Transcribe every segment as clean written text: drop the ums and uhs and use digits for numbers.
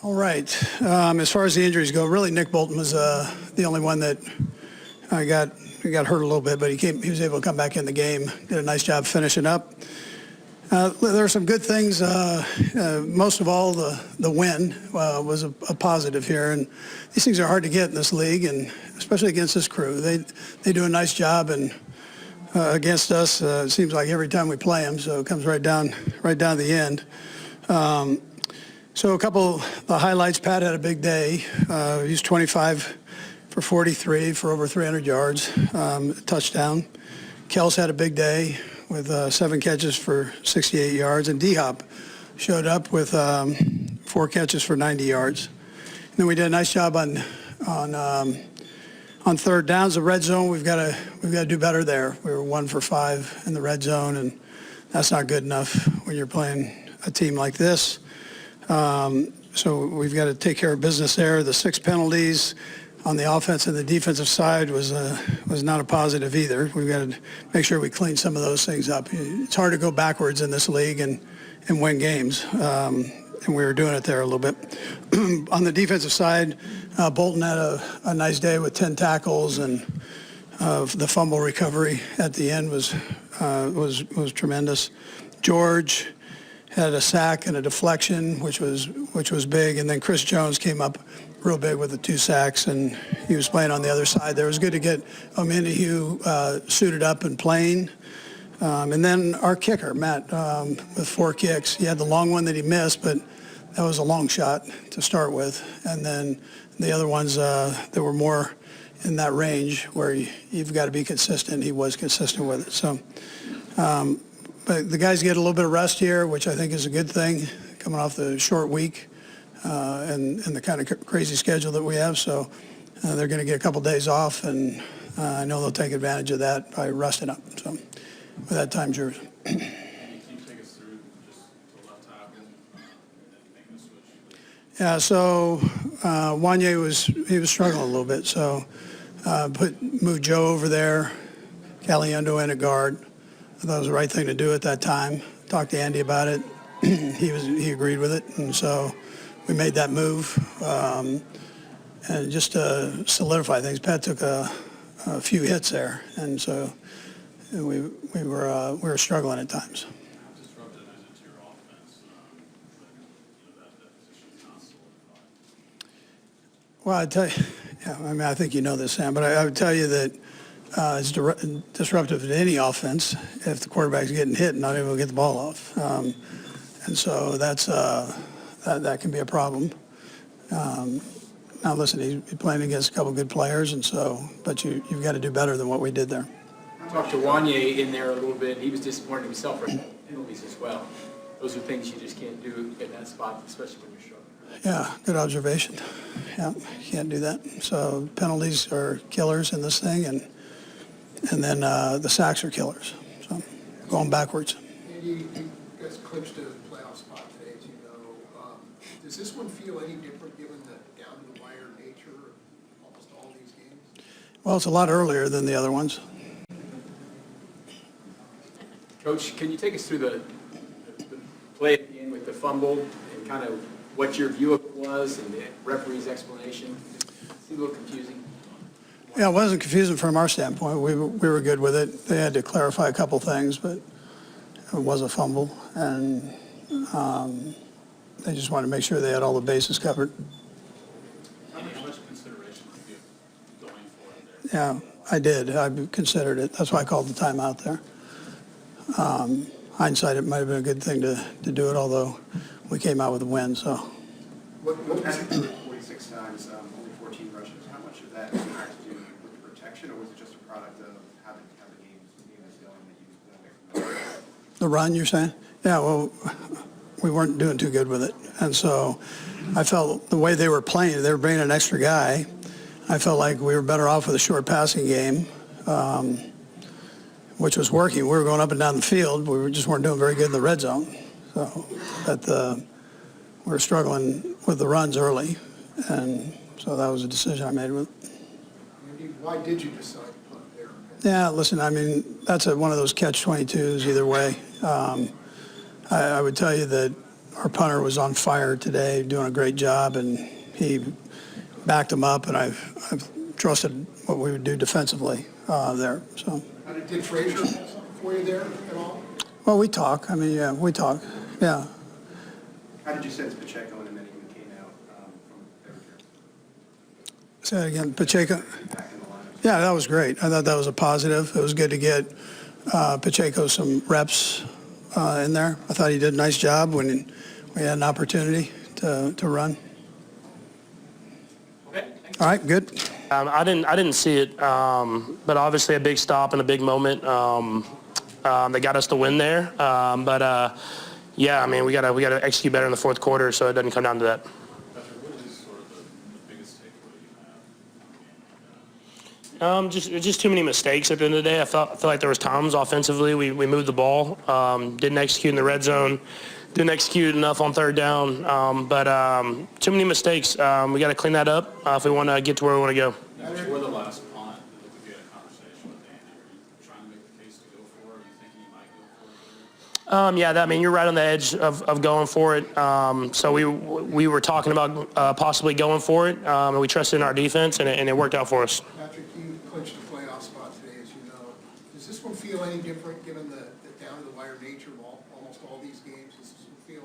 All right. As far as the injuries go, really Nick Bolton was the only one that got hurt a little bit, but he was able to come back in the game. Did a nice job finishing up. There are some good things. Most of all, the win was a positive here, and these things are hard to get in this league, and especially against this crew. They do a nice job, and against us, it seems like every time we play them, so it comes right down to the end. So a couple of the highlights. Pat had a big day. He was 25 for 43 for over 300 yards, touchdown. Kels had a big day with 7 catches for 68 yards, and D-Hop showed up with 4 catches for 90 yards. And then we did a nice job on third downs. The red zone, we've got to do better there. We were 1 for 5 in the red zone, and that's not good enough when you're playing a team like this. So we've got to take care of business there. The 6 penalties on the offense and the defensive side was not a positive either. We've got to make sure we clean some of those things up. It's hard to go backwards in this league and win games, and we were doing it there a little bit. On the defensive side, Bolton had a nice day with 10 tackles, and the fumble recovery at the end was tremendous. George had a sack and a deflection, which was big, and then Chris Jones came up real big with the 2 sacks, and he was playing on the other side there. It was good to get Omenihu suited up and playing. And then our kicker, Matt, with 4 kicks. He had the long one that he missed, but that was a long shot to start with. And then the other ones that were more in that range where you've got to be consistent. He was consistent with it. So, but the guys get a little bit of rest here, which I think is a good thing, coming off the short week and the kind of crazy schedule that we have. So they're going to get a couple days off, and I know they'll take advantage of that by resting up. So with that, time's yours. Can you take us through just the left tackle and making a switch? Yeah, so Wanye was struggling a little bit, so moved Joe over there, Caliendo in at guard. I thought it was the right thing to do at that time. Talked to Andy about it. He agreed with it, and so we made that move. And just to solidify things, Pat took a few hits there, and so we were struggling at times. How disruptive is it to your offense that position is not solidified? Well, I'd tell you, yeah, I mean, I think you know this, Sam, but I would tell you that it's disruptive to any offense if the quarterback's getting hit and not able to get the ball off. And so that can be a problem. Now, listen, he's playing against a couple good players, and so, but you've got to do better than what we did there. I talked to Wanye in there a little bit. He was disappointed in himself for penalties as well. Those are things you just can't do in that spot, especially when you're struggling. Yeah, good observation. Yeah, you can't do that. So penalties are killers in this thing, and then the sacks are killers. So going backwards. Andy, you guys clinched a playoff spot today, as you know. Does this one feel any different given the down-to-the-wire nature of almost all these games? Well, it's a lot earlier than the other ones. Coach, can you take us through the play at the end with the fumble and kind of what your view of it was and the referee's explanation? It seemed a little confusing. Yeah, it wasn't confusing from our standpoint. We were good with it. They had to clarify a couple things, but it was a fumble, and they just wanted to make sure they had all the bases covered. How much consideration did you give going for it there? Yeah, I did. I considered it. That's why I called the timeout there. Hindsight, it might have been a good thing to do it, although we came out with a win. So. What was Patrick threw it 46 times, only 14 rushes. How much of that had to do with the protection, or was it just a product of how the game was going that you The run, you're saying? Yeah, well, we weren't doing too good with it. And so I felt the way they were playing, they were bringing an extra guy. I felt like we were better off with a short passing game, which was working. We were going up and down the field. We just weren't doing very good in the red zone. So we were struggling with the runs early. And so that was a decision I made with. Andy, why did you decide to punt there? Yeah, listen, I mean, that's one of those catch-22s either way. I would tell you that our punter was on fire today, doing a great job, and he backed him up, and I've trusted what we would do defensively there. So, Did Frazier for you there at all? well, we talk. I mean, yeah, we talk. Yeah. How did you sense Pacheco and Omenihu came out from their return? Say that again, Pacheco. Back in the lineup? Yeah, that was great. I thought that was a positive. It was good to get Pacheco some reps in there. I thought he did a nice job when we had an opportunity to run. Okay, thanks. All right, good. I didn't see it, but obviously a big stop and a big moment that got us the win there. Yeah, I mean we gotta execute better in the fourth quarter, so it doesn't come down to that. Patrick, what is sort of the biggest takeaway you have? Just too many mistakes at the end of the day. I felt like there was times offensively we moved the ball, didn't execute in the red zone, didn't execute enough on third down, but too many mistakes. We got to clean that up if we want to get to where we want to go. Before the last punt, it looked like you had a conversation with Andy. Are you trying to make the case to go for it? Are you thinking you might go for it? Yeah, I mean, you're right on the edge of going for it. So we were talking about possibly going for it, and we trusted in our defense, and it worked out for us. Patrick, you clinched a playoff spot today, as you know. Does this one feel any different, given the down-to-the-wire nature of almost all these games? Does this one feel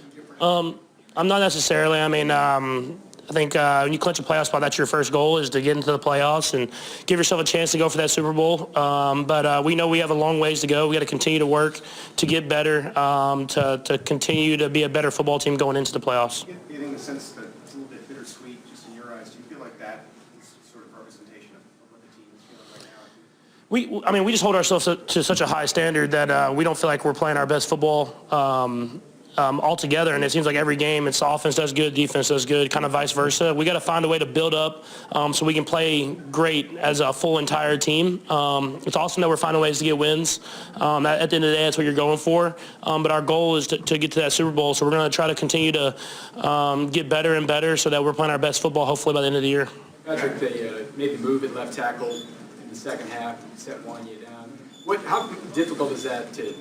any different? I'm not necessarily. I mean, I think when you clinch a playoff spot, that's your first goal is to get into the playoffs and give yourself a chance to go for that Super Bowl. But we know we have a long ways to go. We got to continue to work to get better, to continue to be a better football team going into the playoffs. Getting the sense that it's a little bit bittersweet, just in your eyes. Do you feel like that is sort of representation of what the team is feeling right now? We just hold ourselves to such a high standard that we don't feel like we're playing our best football altogether, and it seems like every game it's offense does good, defense does good, kind of vice versa. We got to find a way to build up so we can play great as a full entire team. It's awesome that we're finding ways to get wins. At the end of the day, that's what you're going for. But our goal is to get to that Super Bowl, so we're going to try to continue to get better and better so that we're playing our best football hopefully by the end of the year. Patrick, they made the move at left tackle in the second half, set one you down. How difficult is that to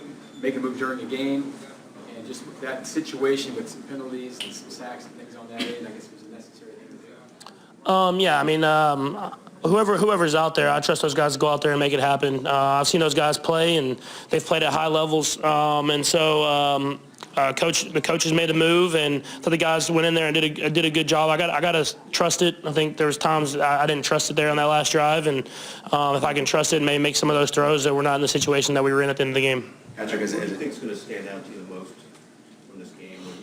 make a move during a game? And just with that situation with some penalties and some sacks and things on that end, I guess it was a necessary thing to do. Yeah, I mean, whoever's out there, I trust those guys to go out there and make it happen. I've seen those guys play, and they've played at high levels. The coaches made a move, and the guys went in there and did a good job. I got to trust it. I think there was times I didn't trust it there on that last drive, and if I can trust it and maybe make some of those throws, that we're not in the situation that we were in at the end of the game. Patrick, is anything's going to stand out to you the most from this game? What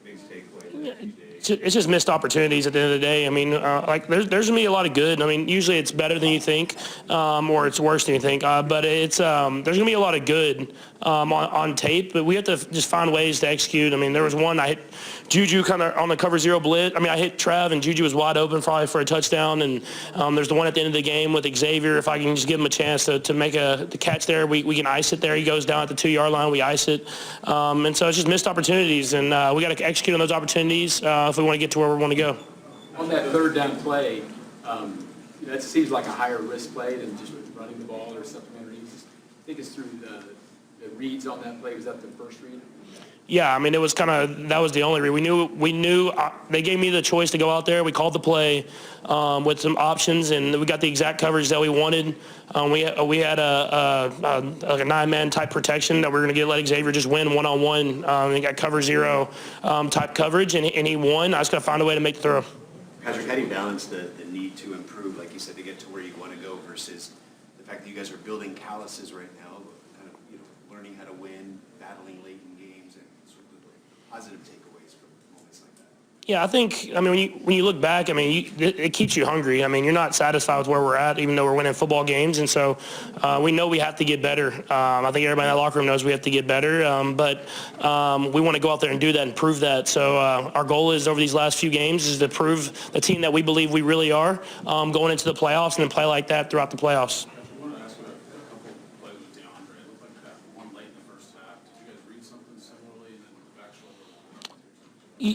the biggest takeaway in the next few days? It's just missed opportunities at the end of the day. I mean, there's going to be a lot of good. I mean, usually it's better than you think, or it's worse than you think. But there's going to be a lot of good on tape. But we have to just find ways to execute. I mean, there was one I hit Juju kind of on the cover zero blitz. I mean, I hit Trav, and Juju was wide open probably for a touchdown. And there's the one at the end of the game with Xavier. If I can just give him a chance to make the catch there, we can ice it there. He goes down at the 2-yard line. We ice it. And so it's just missed opportunities. And we got to execute on those opportunities if we want to get to where we want to go. On that third down play, that seems like a higher risk play than just running the ball or something underneath. Just take us through the reads on that play. Was that the first read? Yeah, I mean, it was that was the only read. We knew they gave me the choice to go out there. We called the play with some options, and we got the exact coverage that we wanted. We had a 9-man type protection that we were going to let Xavier just win one-on-one. He got cover zero type coverage, and he won. I was going to find a way to make the throw. Patrick, how do you balance the need to improve, like you said, to get to where you want to go versus the fact that you guys are building calluses right now, kind of learning how to win, battling late in games, and sort of positive takeaways from moments like that? Yeah, I think, I mean, when you look back, I mean, it keeps you hungry. I mean, you're not satisfied with where we're at, even though we're winning football games. And so we know we have to get better. I think everybody in that locker room knows we have to get better. But we want to go out there and do that and prove that. So our goal is over these last few games is to prove the team that we believe we really are going into the playoffs and then play like that throughout the playoffs. I want to ask about a couple plays with DeAndre. It looked like that one late in the first half. Did you guys read something similarly and then the back shoulder?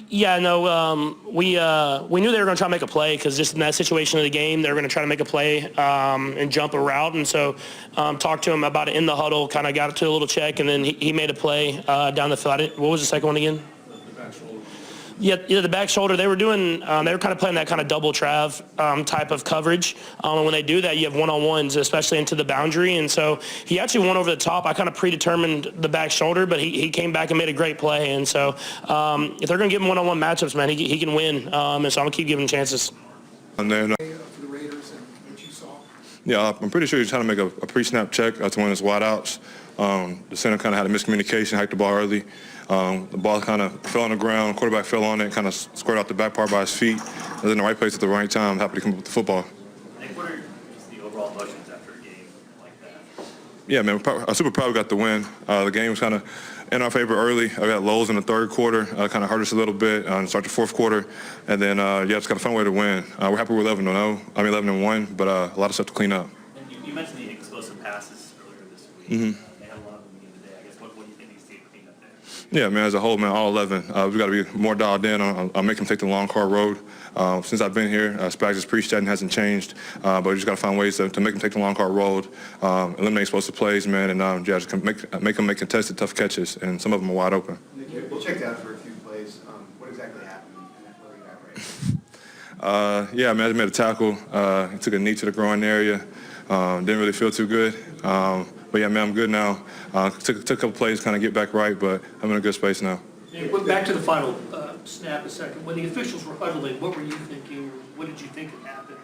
Yeah, no, we knew they were going to try to make a play because just in that situation of the game, they were going to try to make a play and jump a route. And so talked to him about it in the huddle, kind of got it to a little check, and then he made a play down the field. What was the second one again? Yeah, the back shoulder, they were doing, they were kind of playing that kind of double trav type of coverage. And when they do that, you have one-on-ones, especially into the boundary. And so he actually went over the top. I kind of predetermined the back shoulder, but he came back and made a great play. And so if they're going to give him one-on-one matchups, man, he can win. And so I'm going to keep giving him chances. And then, For the Raiders and what you saw? yeah, I'm pretty sure he's trying to make a pre-snap check to one of his wideouts. The center kind of had a miscommunication, hiked the ball early. The ball kind of fell on the ground. Quarterback fell on it, kind of squared out the back part by his feet. Was in the right place at the right time. Happy to come up with the football. Nick, what are just the overall emotions after a game like that? Yeah, man, I'm super proud we got the win. The game was kind of in our favor early. I got lows in the third quarter, kind of hurt us a little bit. Start the fourth quarter, and then it's got a fun way to win. We're happy we're 11-0. 11-1, but a lot of stuff to clean up. And you mentioned the explosive passes earlier this week. They had a lot of them the other day. I guess what do you think needs to be cleaned up there? Yeah, man, as a whole, man, all 11. We've got to be more dialed in on making them take the long, hard road. Since I've been here, Spags has preached that and hasn't changed. But we just got to find ways to make them take the long, hard road, eliminate explosive plays, man, and just make them make contested, tough catches, and some of them are wide open. Nick, you checked out for a few plays. What exactly happened and where are you at right now? Yeah, man, I made a tackle. He took a knee to the groin area. Didn't really feel too good. But yeah, man, I'm good now. Took a couple plays, kind of get back right, but I'm in a good space now. Back to the final snap a second. When the officials were huddling, what were you thinking? What did you think had happened?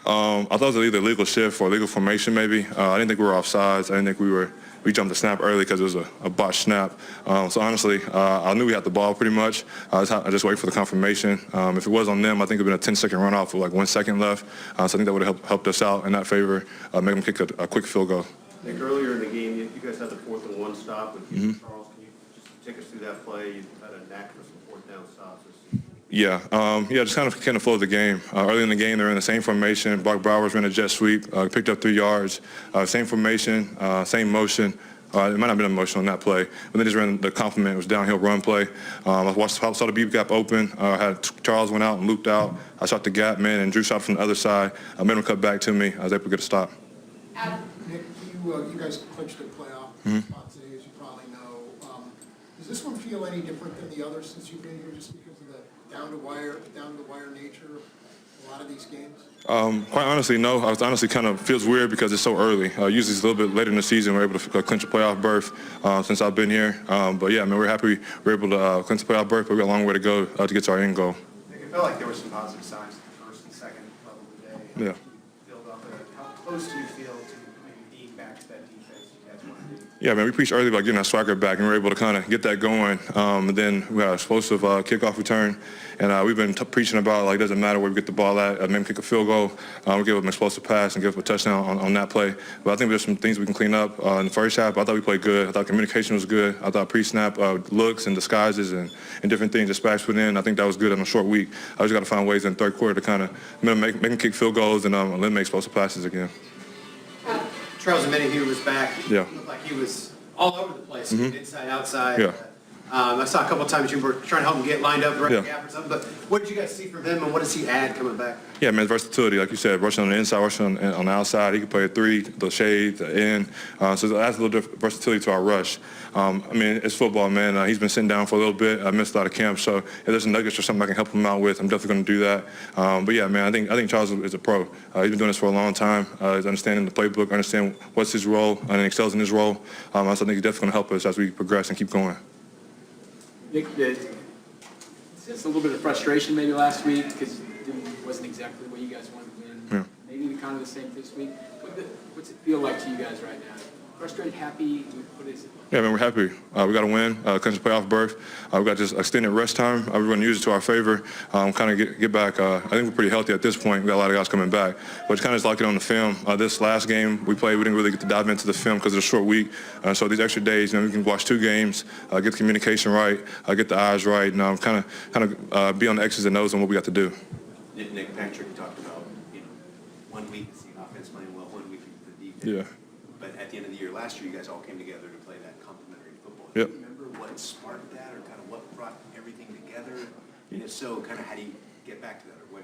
I thought it was either a legal shift or a legal formation maybe. I didn't think we were offsides. I didn't think we jumped the snap early because it was a botched snap. So honestly, I knew we had the ball pretty much. I just waited for the confirmation. If it was on them, I think it would have been a 10-second runoff with like 1 second left. So I think that would have helped us out in that favor, make them kick a quick field goal. Nick, earlier in the game, you guys had the 4th and 1 stop with Charles. Can you just take us through that play? You had a knack for some 4th down stops. Yeah, just kind of flow the game. Early in the game, they were in the same formation. Brock Bowers ran a jet sweep, picked up 3 yards. Same formation, same motion. It might not have been a motion on that play, but then just ran the complement. It was downhill run play. I saw the beat gap open. Had Charles went out and looped out. I shot the gap man, and Drew shot from the other side. I made him cut back to me. I was able to get a stop. Nick, you guys clinched a playoff spot today, as you probably know. Does this one feel any different than the others since you've been here, just because of the down to the wire nature of a lot of these games? Quite honestly, no. I was honestly kind of feels weird because it's so early. Usually it's a little bit later in the season we're able to clinch a playoff berth since I've been here. But yeah, man, we're happy we're able to clinch a playoff berth, but we got a long way to go to get to our end goal. Nick, it felt like there were some positive signs at the first and second level today. Yeah. Build off of that. How close do you feel to maybe being back to that defense you guys want to do? Yeah, man, we preached early about getting our swagger back, and we were able to kind of get that going. And then we had an explosive kickoff return, and we've been preaching about, like, it doesn't matter where we get the ball at. Maybe kick a field goal, we give up an explosive pass and give up a touchdown on that play. But I think there's some things we can clean up in the first half. I thought we played good. I thought communication was good. I thought pre-snap looks and disguises and different things that Spags put in. I think that was good on a short week. I just got to find ways in the third quarter to kind of make them kick field goals and eliminate explosive passes again. Charles Omenihu was back. Yeah. Looked like he was all over the place, inside, outside. Yeah. I saw a couple times you were trying to help him get lined up right Yeah. gap or something. But what did you guys see from him, and what does he add coming back? Yeah, man, versatility, like you said, rushing on the inside, rushing on the outside. He can play a 3, the shade, the end. So it adds a little versatility to our rush. I mean, it's football, man. He's been sitting down for a little bit. I missed a lot of camp, so if there's a nuggets or something I can help him out with, I'm definitely going to do that. But yeah, man, I think Charles is a pro. He's been doing this for a long time. He's understanding the playbook, understanding what's his role, and excels in his role. So I think he's definitely going to help us as we progress and keep going. Nick, it's a little bit of frustration maybe last week because it wasn't exactly what you guys wanted to win. Yeah. Maybe kind of the same this week. What's it feel like to you guys right now? Frustrated, happy? What is it? Yeah, man, we're happy. We got to win, clinch the playoff berth. We got just extended rest time. We're going to use it to our favor. Kind of get back. I think we're pretty healthy at this point. We got a lot of guys coming back. But kind of just like it on the film. This last game we played, we didn't really get to dive into the film because of the short week. So these extra days, we can watch 2 games, get the communication right, get the eyes right, and kind of be on the X's and O's on what we got to do. Nick Patrick talked about, 1 week is the offense playing well, 1 week is the defense. Yeah. But at the end of the year last year, you guys all came together to play that complementary football. Yep. Do you remember what sparked that, or kind of what brought everything together? And if so, kind of how do you get back to that, or what?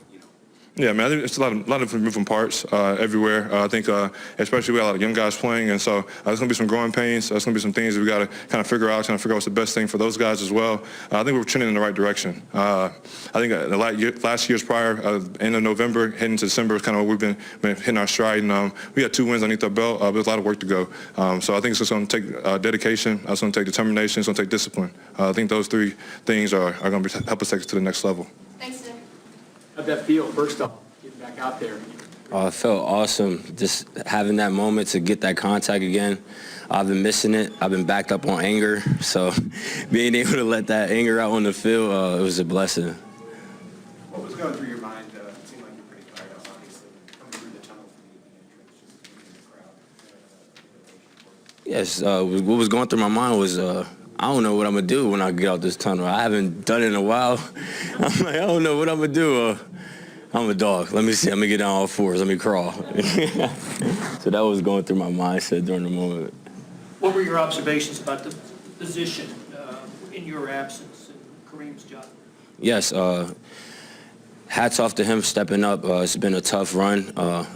Yeah, man, I think it's a lot of different moving parts everywhere. I think especially we got a lot of young guys playing, and so there's going to be some growing pains. There's going to be some things that we got to kind of figure out, what's the best thing for those guys as well. I think we're trending in the right direction. I think the last year's prior, end of November, heading to December is kind of what we've been hitting our stride, and we got 2 wins underneath our belt, but there's a lot of work to go. So I think it's just going to take dedication, it's going to take determination, it's going to take discipline. I think those 3 things are going to help us take us to the next level. Thanks, Nick. How'd that feel, first off, getting back out there? It felt awesome just having that moment to get that contact again. I've been missing it. I've been backed up on anger. So being able to let that anger out on the field, it was a blessing. What was going through your mind? It seemed like you're pretty fired up, obviously, coming through the tunnel from the entrance, just being in the crowd. Yes, what was going through my mind was I don't know what I'm going to do when I get out this tunnel. I haven't done it in a while. I'm like, I don't know what I'm going to do. I'm a dog. Let me see. I'm going to get down all fours. Let me crawl. So that was going through my mindset during the moment. What were your observations about the position in your absence and Kareem's job? Yes, hats off to him stepping up. It's been a tough run.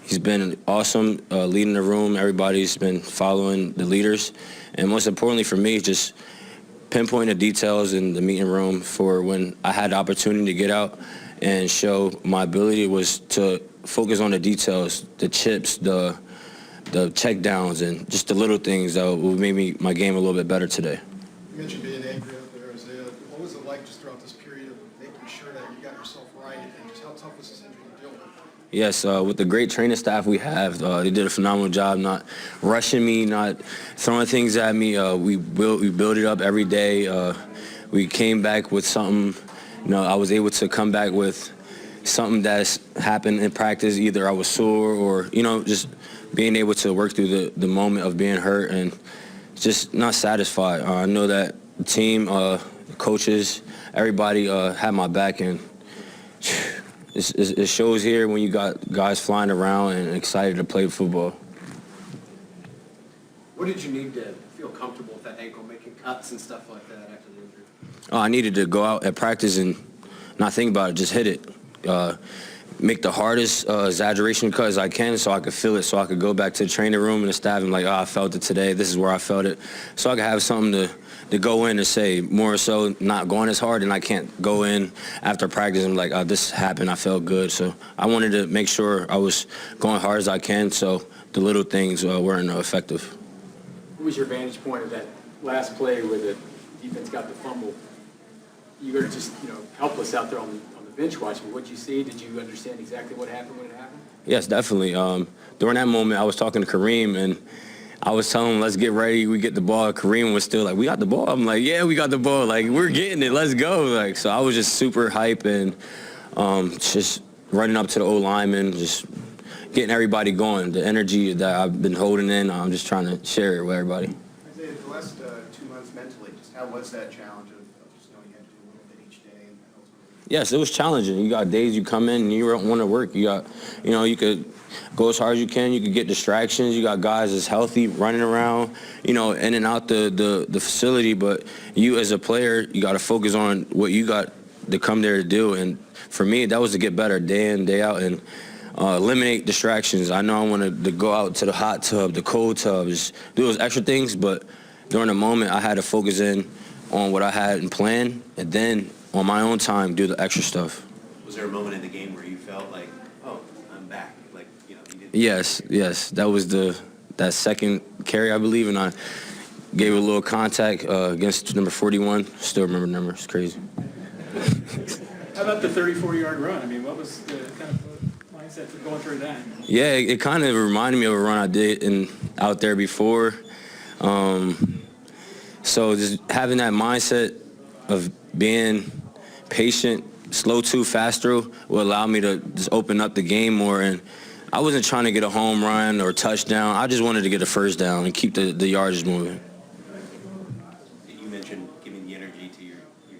He's been awesome leading the room. Everybody's been following the leaders. And most importantly for me, just pinpointing the details in the meeting room for when I had the opportunity to get out and show my ability was to focus on the details, the chips, the check downs, and just the little things that would make my game a little bit better today. You mentioned being angry out there, Isaiah. What was it like just throughout this period of making sure that you got yourself right, and just how tough was this injury to deal with? Yes, with the great training staff we have, they did a phenomenal job not rushing me, not throwing things at me. We build it up every day. We came back with something. I was able to come back with something that's happened in practice. Either I was sore or, just being able to work through the moment of being hurt and just not satisfied. I know that the team, coaches, everybody had my back, and it shows here when you got guys flying around and excited to play football. What did you need to feel comfortable with that ankle, making cuts and stuff like that after the injury? I needed to go out at practice and not think about it, just hit it. Make the hardest exaggeration cut as I can so I could feel it, so I could go back to the training room and the staff and I felt it today. This is where I felt it. So I could have something to go in and say, more so not going as hard, and I can't go in after practice and this happened, I felt good. So I wanted to make sure I was going hard as I can so the little things weren't effective. What was your vantage point of that last play where the defense got the fumble? You were just, helpless out there on the bench watching. What did you see? Did you understand exactly what happened when it happened? Yes, definitely. During that moment, I was talking to Kareem, and I was telling him, let's get ready. We get the ball. Kareem was still like, we got the ball? I'm like, yeah, we got the ball. We're getting it. Let's go. So I was just super hype and just running up to the O-lineman, just getting everybody going. The energy that I've been holding in, I'm just trying to share it with everybody. Isaiah, the last 2 months mentally, just how was that challenge of just knowing you had to do a little bit each day? And ultimately... Yes, it was challenging. You got days you come in and you don't want to work. You got, you could go as hard as you can. You could get distractions. You got guys that's healthy running around, in and out the facility. But you as a player, you got to focus on what you got to come there to do. And for me, that was to get better day in, day out, and eliminate distractions. I know I wanted to go out to the hot tub, the cold tub, just do those extra things. But during the moment, I had to focus in on what I had in plan, and then on my own time, do the extra stuff. Was there a moment in the game where you felt like, oh, I'm back? You didn't... Yes. That was that second carry, I believe, and I gave a little contact against number 41. Still remember the number. It's crazy. How about the 34-yard run? What was the kind of mindset for going through that? Yeah, it kind of reminded me of a run I did out there before. So just having that mindset of being patient, slow to, fast through will allow me to just open up the game more. And I wasn't trying to get a home run or touchdown. I just wanted to get a first down and keep the yardage moving. You mentioned giving the energy to your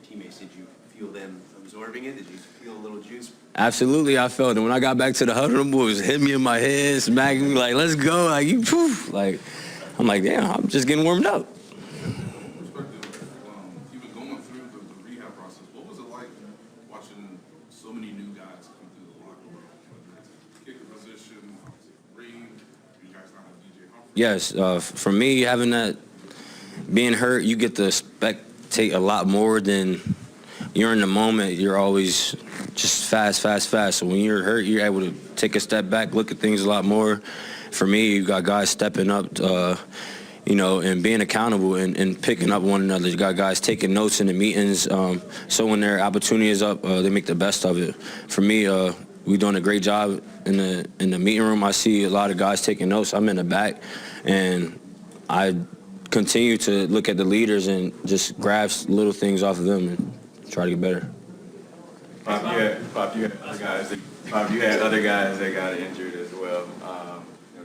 teammates. Did you feel them absorbing it? Did you feel a little juice? Absolutely, I felt it. When I got back to the huddle, them boys hit me in my head, smacked me let's go. You poof. I'm like, damn, I'm just getting warmed up. You've been going through the rehab process. What was it like watching so many new guys come through the kicker position, Reed, you guys not have DJ Humphrey? Yes, for me, having that, being hurt, you get to spectate a lot more than you're in the moment. You're always just fast. So when you're hurt, you're able to take a step back, look at things a lot more. For me, you got guys stepping up, and being accountable and picking up one another. You got guys taking notes in the meetings. So when their opportunity is up, they make the best of it. For me, we're doing a great job in the meeting room. I see a lot of guys taking notes. I'm in the back, and I continue to look at the leaders and just grab little things off of them and try to get better. Pop, you had other guys that got injured as well.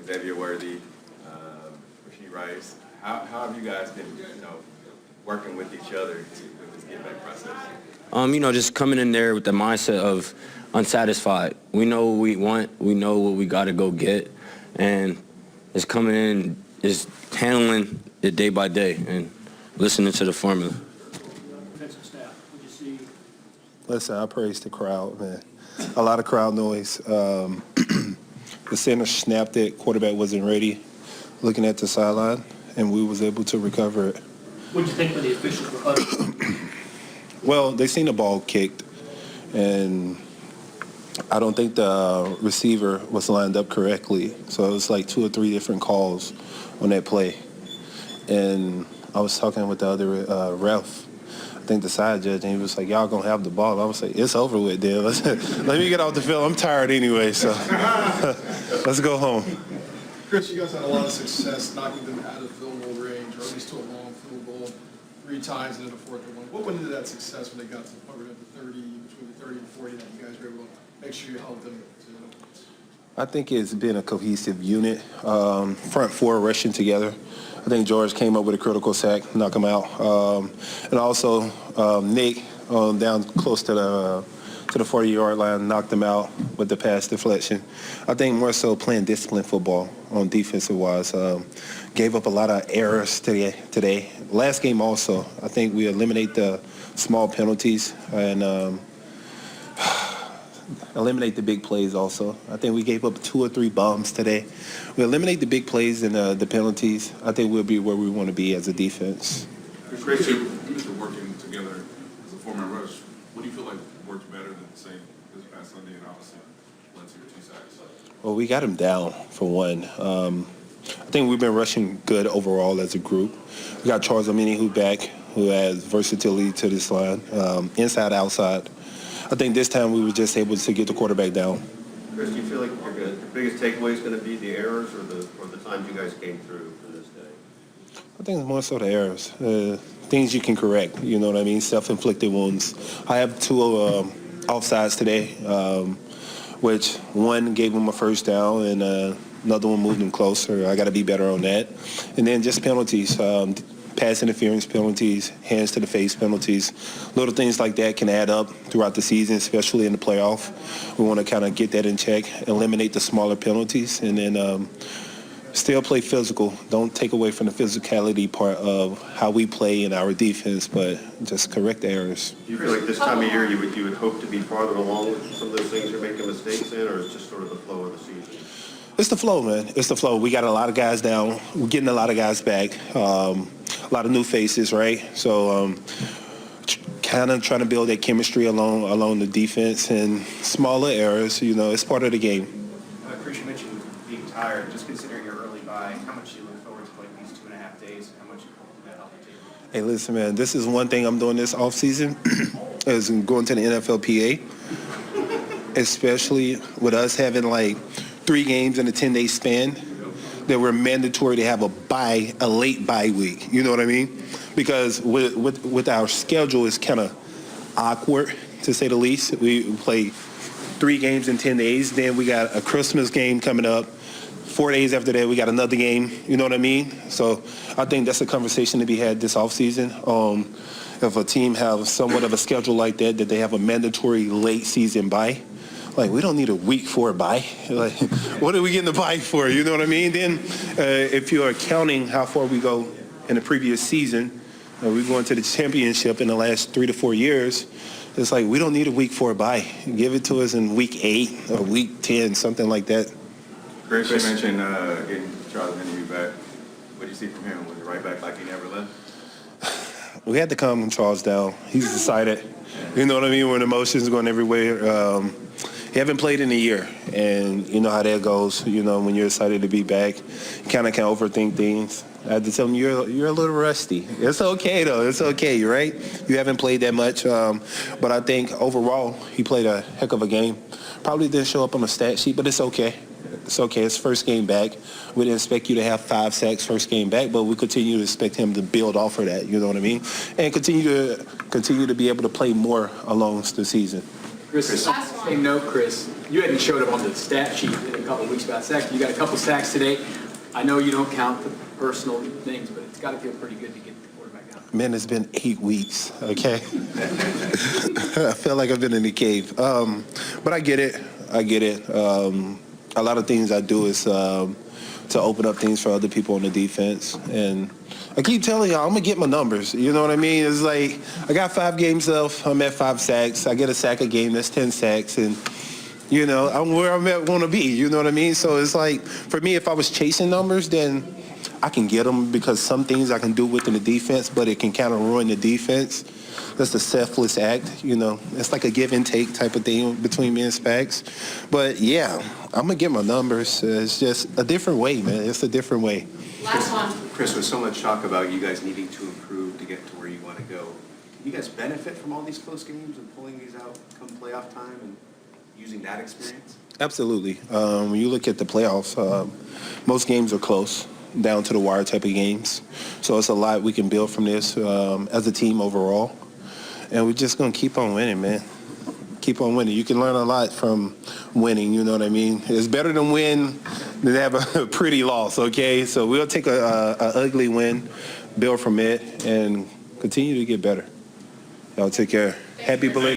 Xavier Worthy, Rasheed Rice. How have you guys been, working with each other with this get-back process? Just coming in there with the mindset of unsatisfied. We know what we want. We know what we got to go get. And it's coming in, just handling it day by day and listening to the formula. Defensive staff, would you see? Listen, I praise the crowd, man. A lot of crowd noise. The center snapped it. Quarterback wasn't ready. Looking at the sideline, and we was able to recover it. What did you think when the officials were huddled? Well, they seen the ball kicked, and I don't think the receiver was lined up correctly. So it was like 2 or 3 different calls on that play. And I was talking with the other ref, I think the side judge, and he was like, y'all gonna have the ball. I was like, it's over with, then. Let me get off the field. I'm tired anyway, so let's go home. Chris, you guys had a lot of success knocking them out of field goal range, or at least to a long field goal 3 times and then a 4th and 1. What went into that success when they got to covered at the 30, between the 30 and 40, that you guys were able to make sure you held them to? I think it's been a cohesive unit, front 4 rushing together. I think George came up with a critical sack, knock him out. And also Nick down close to the 40-yard line, knocked him out with the pass deflection. I think more so playing disciplined football on defensive-wise. Gave up a lot of errors today. Last game also, I think we eliminate the small penalties and eliminate the big plays also. I think we gave up 2 or 3 bombs today. We eliminate the big plays and the penalties. I think we'll be where we want to be as a defense. Chris, you guys are working together as a four-man rush. What do you feel like worked better than the same this past Sunday and obviously led to your 2 sacks? Well, we got him down for one. I think we've been rushing good overall as a group. We got Charles Omenihu back, who has versatility to this line, inside, outside. I think this time we were just able to get the quarterback down. Chris, do you feel like your biggest takeaway is going to be the errors or the times you guys came through for this day? I think it's more so the errors, things you can correct, you know what I mean, self-inflicted wounds. I have 2 offsides today, which one gave him a first down and another one moved him closer. I got to be better on that. And then just penalties, pass interference penalties, hands to the face penalties. Little things like that can add up throughout the season, especially in the playoff. We want to kind of get that in check, eliminate the smaller penalties, and then still play physical. Don't take away from the physicality part of how we play in our defense, but just correct the errors. Do you feel like this time of year you would hope to be farther along with some of those things you're making mistakes in, or it's just sort of the flow of the season? It's the flow, man. It's the flow. We got a lot of guys down. We're getting a lot of guys back. A lot of new faces, right? So kind of trying to build that chemistry along the defense and smaller errors. It's part of the game. Chris, you mentioned being tired. Just considering your early bye, how much do you look forward to like these 2.5 days? How much will that help you take? Hey, listen, man. This is one thing I'm doing this off season is going to the NFLPA, especially with us having like 3 games in a 10-day span, that we're mandatory to have a late bye week. You know what I mean? Because with our schedule, it's kind of awkward, to say the least. We play 3 games in 10 days. Then we got a Christmas game coming up. 4 days after that, we got another game. You know what I mean? So I think that's a conversation to be had this offseason. If a team has somewhat of a schedule like that they have a mandatory late season bye. Like, we don't need a week for a bye. Like, what are we getting the bye for? You know what I mean? Then if you're counting how far we go in the previous season, we're going to the championship in the last 3 to 4 years. it's like we don't need a week 4 bye. Give it to us in week 8 or week 10, something like that. Chris, you mentioned getting Charles Omenihu back. What did you see from him? Was it right back like he never left? We had to calm Charles down. He's decided. You know what I mean? When emotions going everywhere. He haven't played in a year, and you know how that goes. You know, when you're excited to be back, you kind of can overthink things. I had to tell him, you're a little rusty. It's okay, though. It's okay, right? You haven't played that much. But I think overall, he played a heck of a game. Probably didn't show up on the stat sheet, but it's okay. It's okay. It's first game back. We didn't expect you to have 5 sacks first game back, but we continue to expect him to build off of that, you know what I mean? And continue to be able to play more along the season. Chris, same note, Chris, you hadn't showed up on the stat sheet in a couple of weeks about sacks. You got a couple sacks today. I know you don't count the personal things, but it's got to feel pretty good to get the quarterback out. Man, it's been 8 weeks, okay? I feel like I've been in the cave. But I get it. A lot of things I do is to open up things for other people on the defense. And I keep telling y'all, I'm going to get my numbers. You know what I mean? It's like I got 5 games left. I'm at 5 sacks. I get a sack a game. That's 10 sacks. And, you know, I'm where I'm at want to be. You know what I mean? So it's like, for me, if I was chasing numbers, then I can get them because some things I can do within the defense, but it can kind of ruin the defense. That's a selfless act, you know. It's like a give and take type of thing between me and Spags. But, yeah, I'm going to get my numbers. It's just a different way, man. It's a different way. Last one. Chris, with so much talk about you guys needing to improve to get to where you want to go, can you guys benefit from all these close games and pulling these out come playoff time and using that experience? Absolutely. When you look at the playoffs, most games are close, down to the wire type of games. So it's a lot we can build from this as a team overall. And we're just going to keep on winning, man. Keep on winning. You can learn a lot from winning, you know what I mean? It's better to win than have a pretty loss, okay? So we'll take a ugly win, build from it, and continue to get better. Y'all take care. Happy belated.